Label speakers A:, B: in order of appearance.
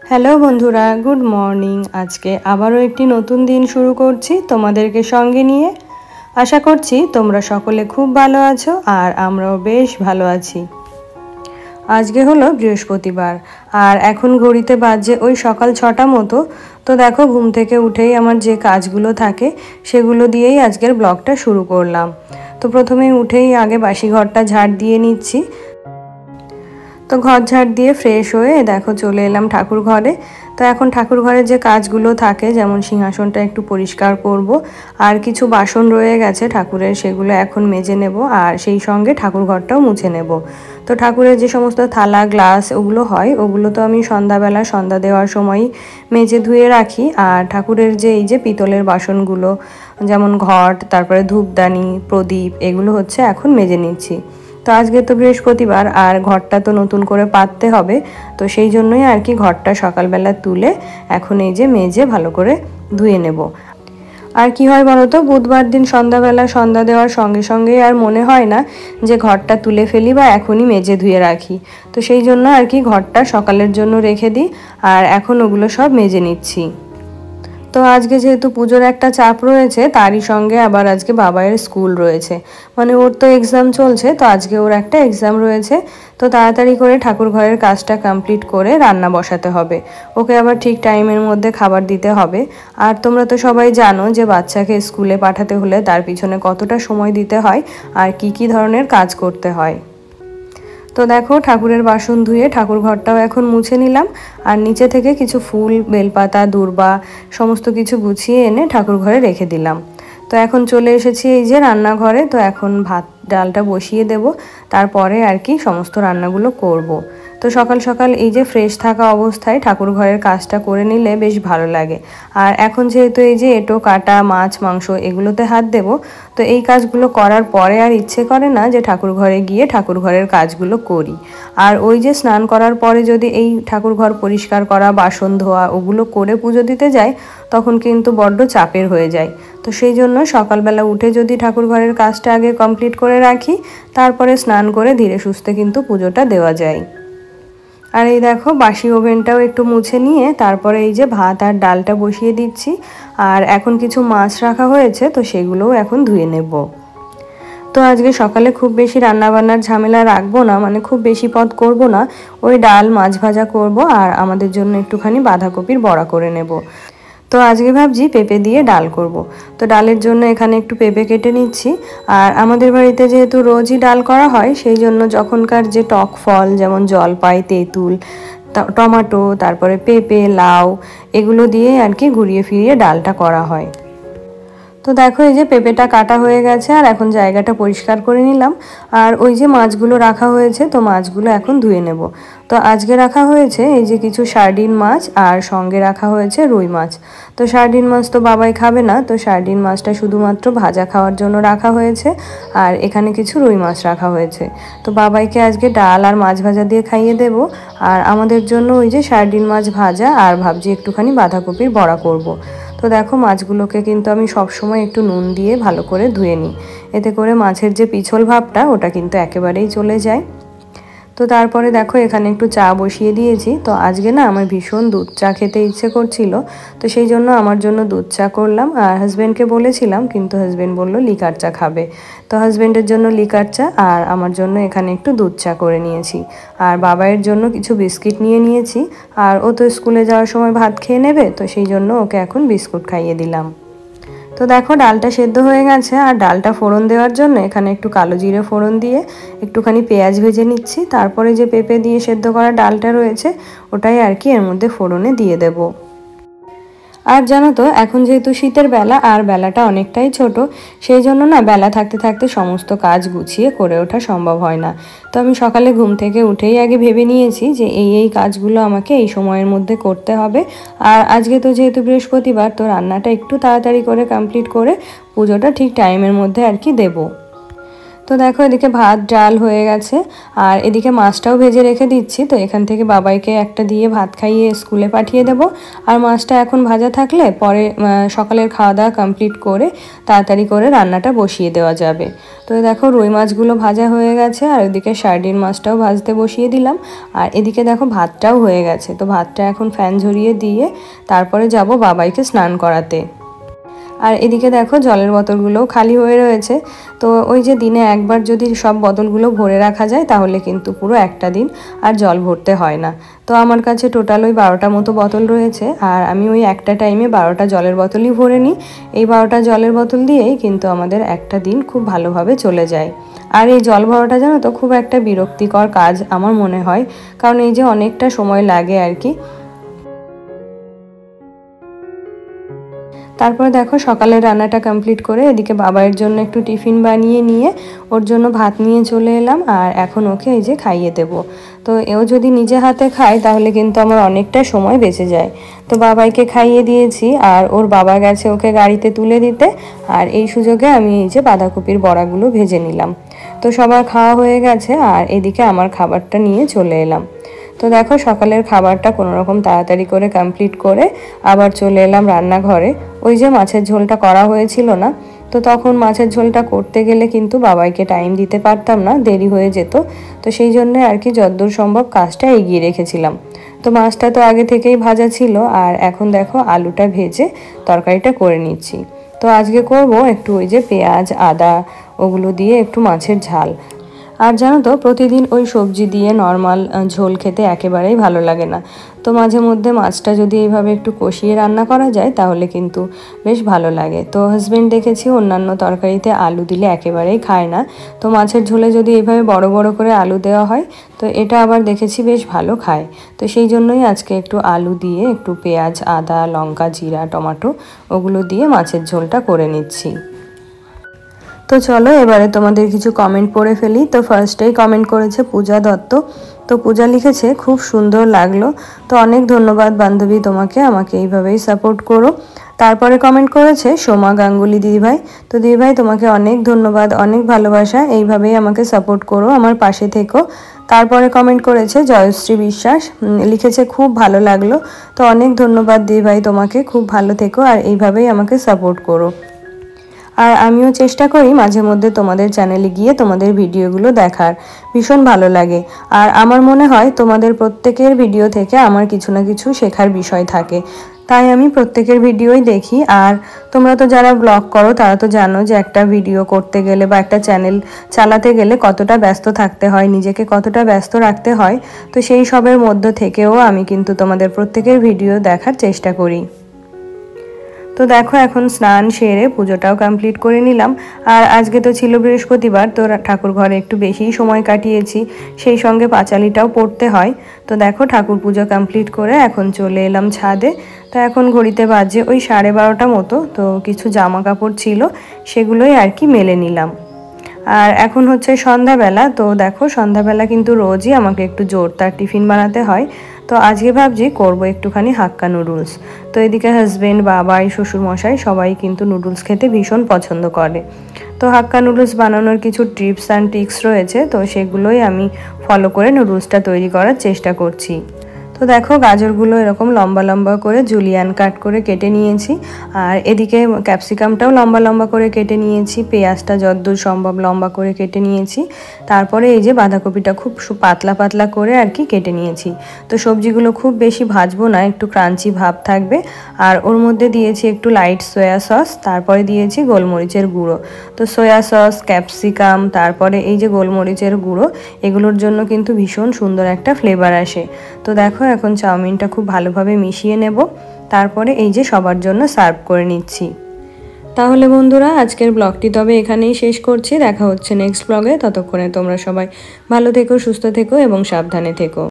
A: Hello বন্ধুরা, good morning. আজকে আবারও একটি নতুন দিন শুরু করছি তোমাদেরকে সঙ্গে নিয়ে। আশা করছি তোমরা সকলে খুব ভালো আছো আর আমরাও বেশ ভালো আছি। আজকে হলো বৃহস্পতিবার আর এখন ঘড়িতে বাজে ওই সকাল 6টা মতো। তো দেখো, ঘুম থেকে উঠেই আমার যে কাজগুলো থাকে সেগুলো দিয়েই আজকের ব্লগটা শুরু করলাম। তো প্রথমেই উঠেই আগে বাসি ঘরটা ঝাড় দিয়ে নিচ্ছি। তো ঘর ঝাড় দিয়ে ফ্রেশ হয়ে দেখো চলে এলাম ঠাকুর ঘরে। তো এখন ঠাকুর ঘরের যে কাজগুলো থাকে, যেমন সিংহাসনটা একটু পরিষ্কার করব, আর কিছু বাসন রয়ে গেছে ঠাকুরের, সেগুলো এখন মেজে নেব, আর সেই সঙ্গে ঠাকুর ঘরটাও মুছে নেব। তো ঠাকুরের যে সমস্ত থালা গ্লাস ওগুলো হয়, ওগুলো তো আমি সন্ধ্যাবেলা সন্ধ্যা দেওয়ার সময়ই মেজে ধুয়ে রাখি। আর ঠাকুরের যে এই যে পিতলের বাসনগুলো, যেমন ঘট, তারপরে ধূপদানি, প্রদীপ, এগুলো হচ্ছে এখন মেজে নিচ্ছি। তো আজকে তো বৃহস্পতিবার আর ঘরটা তো নতুন করে পাততে হবে, তো সেই জন্যই আর কি ঘরটা সকালবেলা তুলে এখন এই যে মেজে ভালো করে ধুয়ে নেব। আর কি হয় বলো তো, বুধবার দিন সন্ধ্যাবেলা সন্ধ্যা দেওয়ার সঙ্গে সঙ্গেই আর মনে হয় না যে ঘরটা তুলে ফেলি বা এখনই মেজে ধুয়ে রাখি। তো সেই জন্য আর কি ঘরটা সকালের জন্য রেখে দিই আর এখন ওগুলো সব মেজে নিচ্ছি। তো আজকে যেহেতু পুজোর একটা চাপ রয়েছে, তারই সঙ্গে আবার আজকে বাবাইয়ের স্কুল রয়েছে, মানে ওর তো এক্সাম চলছে, তো আজকে ওর একটা এক্সাম রয়েছে। তো তাড়াতাড়ি করে ঠাকুর ঘরের কাজটা কমপ্লিট করে রান্না বসাতে হবে, ওকে আবার ঠিক টাইমের মধ্যে খাবার দিতে হবে। আর তোমরা তো সবাই জানো যে বাচ্চাকে স্কুলে পাঠাতে হলে তার পিছনে কতটা সময় দিতে হয় আর কি ধরনের কাজ করতে হয়। তো দেখো, ঠাকুরের বাসন ধুয়ে ঠাকুর ঘরটাও এখন মুছে নিলাম, আর নিচে থেকে কিছু ফুল, বেলপাতা, দূর্বা সমস্ত কিছু গুছিয়ে এনে ঠাকুর ঘরে রেখে দিলাম। তো এখন চলে এসেছি এই যে রান্নাঘরে। তো এখন ভাত ডালটা বসিয়ে দেব, তারপরে আর কি সমস্ত রান্নাগুলো করব। তো সকাল সকাল এই যে ফ্রেশ থাকা অবস্থায় ঠাকুর ঘরের কাজটা করে নিলে বেশ ভালো লাগে। আর এখন যেহেতু এই যে এঁটো কাটা, মাছ মাংস এগুলোতে হাত দেব, তো এই কাজগুলো করার পরে আর ইচ্ছে করে না যে ঠাকুর ঘরে গিয়ে ঠাকুর ঘরের কাজগুলো করি। আর ওই যে স্নান করার পরে যদি এই ঠাকুর ঘর পরিষ্কার করা, বাসন ধোয়া ওগুলো করে পুজো দিতে যাই, তখন কিন্তু বড্ড চাপের হয়ে যায়। তো সেই জন্য সকালবেলা উঠে যদি ঠাকুর ঘরের কাজটা আগে কমপ্লিট করে রাখি, তারপরে স্নান করে ধীরে সুস্থে কিন্তু পুজোটা দেওয়া যায়। আর এই দেখো, বাসি ওভেনটাও একটু মুছে নিয়ে তারপরে এই যে ভাত আর ডালটা বসিয়ে দিচ্ছি। আর এখন কিছু মাছ রাখা হয়েছে, তো সেগুলোও এখন ধুয়ে নেব। তো আজকে সকালে খুব বেশি রান্নাবান্নার ঝামেলা রাখবো না, মানে খুব বেশি পদ করব না, ওই ডাল মাছ ভাজা করব আর আমাদের জন্য একটুখানি বাঁধাকপির বড়া করে নেব। তো আজকে ভাবছি পেঁপে দিয়ে ডাল করব। তো ডালের জন্য এখানে একটু পেঁপে কেটে নিচ্ছি। আর আমাদের বাড়িতে যেহেতু রোজই ডাল করা হয়, সেই জন্য যখনকার যে টক ফল, যেমন জলপাই, তেঁতুল, টমেটো, তারপরে পেঁপে, লাউ, এগুলো দিয়ে আর কি ঘুরিয়ে ফিরিয়ে ডালটা করা হয়। তো দেখো, এই যে পেঁপেটা কাটা হয়ে গেছে আর এখন জায়গাটা পরিষ্কার করে নিলাম। আর ওই যে মাছগুলো রাখা হয়েছে, তো মাছগুলো এখন ধুয়ে নেব। তো আজকে রাখা হয়েছে এই যে কিছু সার্ডিন মাছ আর সঙ্গে রাখা হয়েছে রুই মাছ। তো সার্ডিন মাছ তো বাবাই খাবে না, তো সার্ডিন মাছটা শুধুমাত্র ভাজা খাওয়ার জন্য রাখা হয়েছে। আর এখানে কিছু রুই মাছ রাখা হয়েছে। তো বাবাইকে আজকে ডাল আর মাছ ভাজা দিয়ে খাইয়ে দেব, আর আমাদের জন্য ওই যে সার্ডিন মাছ ভাজা, আর ভাবছি একটুখানি বাঁধাকপির বড়া করব। তো দেখো, মাছগুলোকে কিন্তু আমি সবসময় একটু নুন দিয়ে ভালো করে ধুয়ে নিই, এতে করে মাছের যে পিছল ভাবটা ওটা কিন্তু একেবারেই চলে যায়। তো তারপরে দেখো, এখানে একটু চা বসিয়ে দিয়েছি। তো আজকে না আমার ভীষণ দুধ চা খেতে ইচ্ছে করছিল, তো সেই জন্য আমার জন্য দুধ চা করলাম। আর হাজব্যান্ডকে বলেছিলাম, কিন্তু হাজব্যান্ড বললো লিকার চা খাবে। তো হাজব্যান্ডের জন্য লিকার চা আর আমার জন্য এখানে একটু দুধ চা করে নিয়েছি। আর বাবাইয়ের জন্য কিছু বিস্কিট নিয়ে নিয়েছি, আর ও তো স্কুলে যাওয়ার সময় ভাত খেয়ে নেবে, তো সেই জন্য ওকে এখন বিস্কুট খাইয়ে দিলাম। তো দেখো, ডালটা সেদ্ধ হয়ে গেছে, আর ডালটা ফোড়ন দেওয়ার জন্য এখানে একটু কালো জিরে ফোড়ন দিয়ে একটুখানি পেঁয়াজ ভেজে নিচ্ছি। তারপরে যে পেঁপে দিয়ে সেদ্ধ করা ডালটা রয়েছে, ওটাই আর কি এর মধ্যে ফোড়নে দিয়ে দেব। আর জানো তো, এখন যেহেতু শীতের বেলা আর বেলাটা অনেকটাই ছোট, সেই জন্য না বেলা থাকতে থাকতে সমস্ত কাজ গুছিয়ে করে ওঠা সম্ভব হয় না। তো আমি সকালে ঘুম থেকে উঠেই আগে ভেবে নিয়েছি যে এই কাজগুলো আমাকে এই সময়ের মধ্যে করতে হবে। আর আজকে তো যেহেতু বৃহস্পতিবার, তো রান্নাটা একটু তাড়াতাড়ি করে কমপ্লিট করে পুজোটা ঠিক টাইমের মধ্যে আর কি দেবো। তো দেখো এদিকে ভাত ডাল হয়ে গেছে আর এদিকে মাছটাও ভেজে রেখে দিচ্ছি। তো এখান থেকে বাবাইকে একটা দিয়ে ভাত খাইয়ে স্কুলে পাঠিয়ে দেব। আর মাছটা এখন ভাজা থাকলে পরে সকালের খাওয়া দাওয়া কমপ্লিট করে তাড়াতাড়ি করে রান্নাটা বসিয়ে দেওয়া যাবে। তো দেখো রুই মাছগুলো ভাজা হয়ে গেছে আর ওদিকে সার্ডিন মাছটাও ভাজতে বসিয়ে দিলাম। আর এদিকে দেখো ভাতটাও হয়ে গেছে। তো ভাতটা এখন ফ্যান ঝরিয়ে দিয়ে তারপরে যাব বাবাইকে স্নান করাতে। আর এদিকে দেখো জলের বোতলগুলোও খালি হয়ে রয়েছে। তো ওই যে দিনে একবার যদি সব বোতলগুলো ভরে রাখা যায় তাহলে কিন্তু পুরো একটা দিন আর জল ভরতে হয় না। তো আমার কাছে টোটাল ওই 12টা মতো বোতল রয়েছে আর আমি ওই একটা টাইমে 12টা জলের বোতলই ভরে নিই। এই 12টা জলের বোতল দিয়েই কিন্তু আমাদের একটা দিন খুব ভালোভাবে চলে যায়। আর এই জল ভরাটা জানো তো খুব একটা বিরক্তিকর কাজ আমার মনে হয়, কারণ এই যে অনেকটা সময় লাগে আর কি। তারপর দেখো সকালের রান্নাটা কমপ্লিট করে এদিকে বাবার জন্য একটু টিফিন বানিয়ে নিয়ে ওর জন্য ভাত নিয়ে চলে এলাম। আর এখন ওকে এই যে খাইয়ে দেব। তো এও যদি নিজে হাতে খায় তাহলে কিন্তু আমার অনেকটা সময় বেঁচে যায়। তো বাবাইকে খাইয়ে দিয়েছি আর ওর বাবা গেছে ওকে গাড়িতে তুলে দিতে। আর এই সুযোগে আমি এই যে বাঁধাকপির বড়াগুলো ভেজে নিলাম। তো সবার খাওয়া হয়ে গেছে আর এদিকে আমার খাবারটা নিয়ে চলে এলাম। তো দেখো সকালের খাবারটা কোনোরকম তাড়াতাড়ি করে কমপ্লিট করে আবার চলে এলাম রান্নাঘরে। ওই যে মাছের ঝোলটা করা হয়েছিল না, তো তখন মাছের ঝোলটা করতে গেলে কিন্তু বাবাইকে টাইম দিতে পারতাম না, দেরি হয়ে যেত। তো সেই জন্য আর কি যতদূর সম্ভব কাজটা এগিয়ে রেখেছিলাম। তো মাছটা তো আগে থেকেই ভাজা ছিল আর এখন দেখো আলুটা ভেজে তরকারিটা করে নিচ্ছি। তো আজকে করব একটু ওই যে পেঁয়াজ আদা ওগুলো দিয়ে একটু মাছের ঝাল। আর জানো তো প্রতিদিন ওই সবজি দিয়ে নর্মাল ঝোল খেতে একেবারেই ভালো লাগে না। তো মাঝে মধ্যে মাছটা যদি এইভাবে একটু কষিয়ে রান্না করা যায় তাহলে কিন্তু বেশ ভালো লাগে। তো হাজবেন্ড দেখেছি অন্যান্য তরকারিতে আলু দিলে একেবারেই খায় না। তো মাছের ঝোলে যদি এইভাবে বড় বড় করে আলু দেওয়া হয় তো এটা আবার দেখেছি বেশ ভালো খায়। তো সেই জন্যই আজকে একটু আলু দিয়ে একটু পেঁয়াজ আদা লঙ্কা জিরা টমেটো ওগুলো দিয়ে মাছের ঝোলটা করে নিচ্ছি। তো চলো এবারে তোমাদের কিছু কমেন্ট পড়ে ফেলি। তো ফার্স্টেই কমেন্ট করেছে পূজা দত্ত। তো পূজা লিখেছে খুব সুন্দর লাগলো। তো অনেক ধন্যবাদ বান্ধবী তোমাকে, আমাকে এইভাবেই সাপোর্ট করো। তারপরে কমেন্ট করেছে সোমা গাঙ্গুলি দিদিভাই। তো দিদিভাই তোমাকে অনেক ধন্যবাদ, অনেক ভালোবাসা, এইভাবেই আমাকে সাপোর্ট করো, আমার পাশে থেকো। তারপরে কমেন্ট করেছে জয়শ্রী বিশ্বাস, লিখেছে খুব ভালো লাগলো। তো অনেক ধন্যবাদ দিদিভাই তোমাকে, খুব ভালো থেকো আর এইভাবেই আমাকে সাপোর্ট করো। আর আমিও চেষ্টা করি মাঝে মধ্যে তোমাদের চ্যানেলে গিয়ে তোমাদের ভিডিওগুলো দেখার, ভীষণ ভালো লাগে। আর আমার মনে হয় তোমাদের প্রত্যেকের ভিডিও থেকে আমার কিছু না কিছু শেখার বিষয় থাকে, তাই আমি প্রত্যেকের ভিডিওই দেখি। আর তোমরা তো যারা ব্লগ করো তারা তো জানো যে একটা ভিডিও করতে গেলে বা একটা চ্যানেল চালাতে গেলে কতটা ব্যস্ত থাকতে হয়, নিজেকে কতটা ব্যস্ত রাখতে হয়। তো সেই সবের মধ্য থেকেও আমি কিন্তু তোমাদের প্রত্যেকের ভিডিও দেখার চেষ্টা করি। তো দেখো এখন স্নান সেরে পুজোটাও কমপ্লিট করে নিলাম। আর আজকে তো ছিল বৃহস্পতিবার, তো ঠাকুর ঘরে একটু বেশিই সময় কাটিয়েছি, সেই সঙ্গে পাঁচালিটাও পড়তে হয়। তো দেখো ঠাকুর পুজো কমপ্লিট করে এখন চলে এলাম ছাদে। তো এখন ঘড়িতে বাজে ওই 12:30 মতো। তো কিছু জামা কাপড় ছিল সেগুলোই আর কি মেলে নিলাম। আর এখন হচ্ছে সন্ধ্যাবেলা। তো দেখো সন্ধ্যাবেলা কিন্তু রোজই আমাকে একটু জোরদার টিফিন বানাতে হয়। তো আজকে ভাবছি করব একটুখানি হাক্কা নুডলস। তো এদিকে হাজবেন্ড বাবাই শ্বশুরমশাই সবাই কিন্তু নুডলস খেতে ভীষণ পছন্দ করে। তো হাক্কা নুডলস বানানোর কিছু টিপস অ্যান্ড ট্রিক্স রয়েছে, তো সেগুলোই আমি ফলো করে নুডলসটা তৈরি করার চেষ্টা করছি। তো দেখো গাজরগুলো এরকম লম্বা লম্বা করে জুলিয়ান কাট করে কেটে নিয়েছি। আর এদিকে ক্যাপসিকামটাও লম্বা লম্বা করে কেটে নিয়েছি, পেঁয়াজটা যতদূর সম্ভব লম্বা করে কেটে নিয়েছি। তারপরে এই যে বাঁধাকপিটা খুব পাতলা পাতলা করে আর কি কেটে নিয়েছি। তো সবজিগুলো খুব বেশি ভাজবো না, একটু ক্রাঞ্চি ভাব থাকবে। আর ওর মধ্যে দিয়েছি একটু লাইট সয়া সস, তারপরে দিয়েছি গোলমরিচের গুঁড়ো। তো সয়া সস ক্যাপসিকাম তারপরে এই যে গোলমরিচের গুঁড়ো, এগুলোর জন্য কিন্তু ভীষণ সুন্দর একটা ফ্লেভার আসে। তো দেখো এখন চাউমিনটা খুব ভালোভাবে মিশিয়ে নেব, তারপরে এই যে সবার জন্য সার্ভ করে নিচ্ছি। তাহলে বন্ধুরা আজকের ব্লগটি তবে এখানেই শেষ করছি, দেখা হচ্ছে নেক্সট ব্লগে। ততক্ষণে তোমরা সবাই ভালো থেকো, সুস্থ থেকো এবং সাবধানে থেকো।